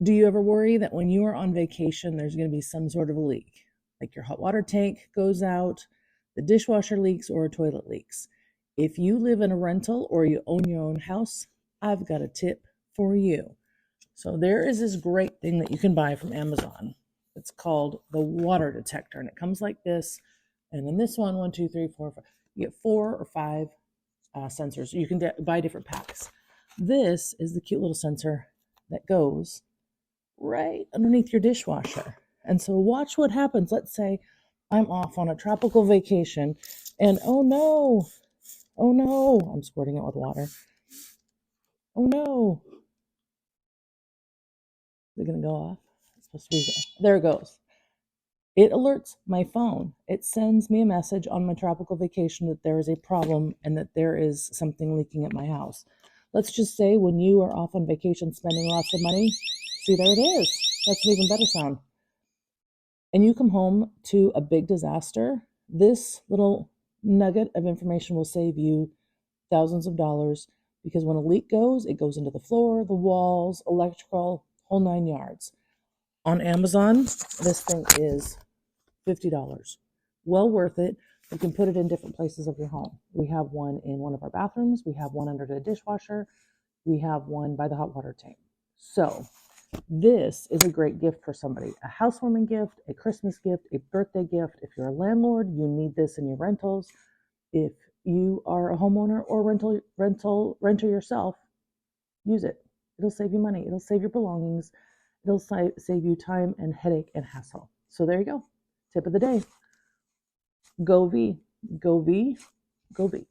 Do you ever worry that when you are on vacation, there's going to be some sort of a leak? Like your hot water tank goes out, the dishwasher leaks, or a toilet leaks. If you live in a rental or you own your own house, I've got a tip for you. So there is this great thing that you can buy from Amazon. It's called the water detector, and it comes like this. And in this one, two, three, four, five, you get 4 or 5 sensors. You can buy different packs. This is the cute little sensor that goes right underneath your dishwasher. And so watch what happens. Let's say I'm off on a tropical vacation and oh no, I'm squirting it with water. Oh no. Is it going to go off? It's supposed to be. There it goes. It alerts my phone. It sends me a message on my tropical vacation that there is a problem and that there is something leaking at my house. Let's just say when you are off on vacation spending lots of money, see, there it is. That's an even better sound. And you come home to a big disaster, this little nugget of information will save you thousands of dollars, because when a leak goes, it goes into the floor, the walls, electrical, whole 9 yards. On Amazon, this thing is $50. Well worth it. You can put it in different places of your home. We have one in one of our bathrooms. We have one under the dishwasher. We have one by the hot water tank. So this is a great gift for somebody. A housewarming gift, a Christmas gift, a birthday gift. If you're a landlord, you need this in your rentals. If you are a homeowner or renter yourself, use it. It'll save you money. It'll save your belongings. It'll save you time and headache and hassle. So there you go. Tip of the day. Go V. Go V. Go V.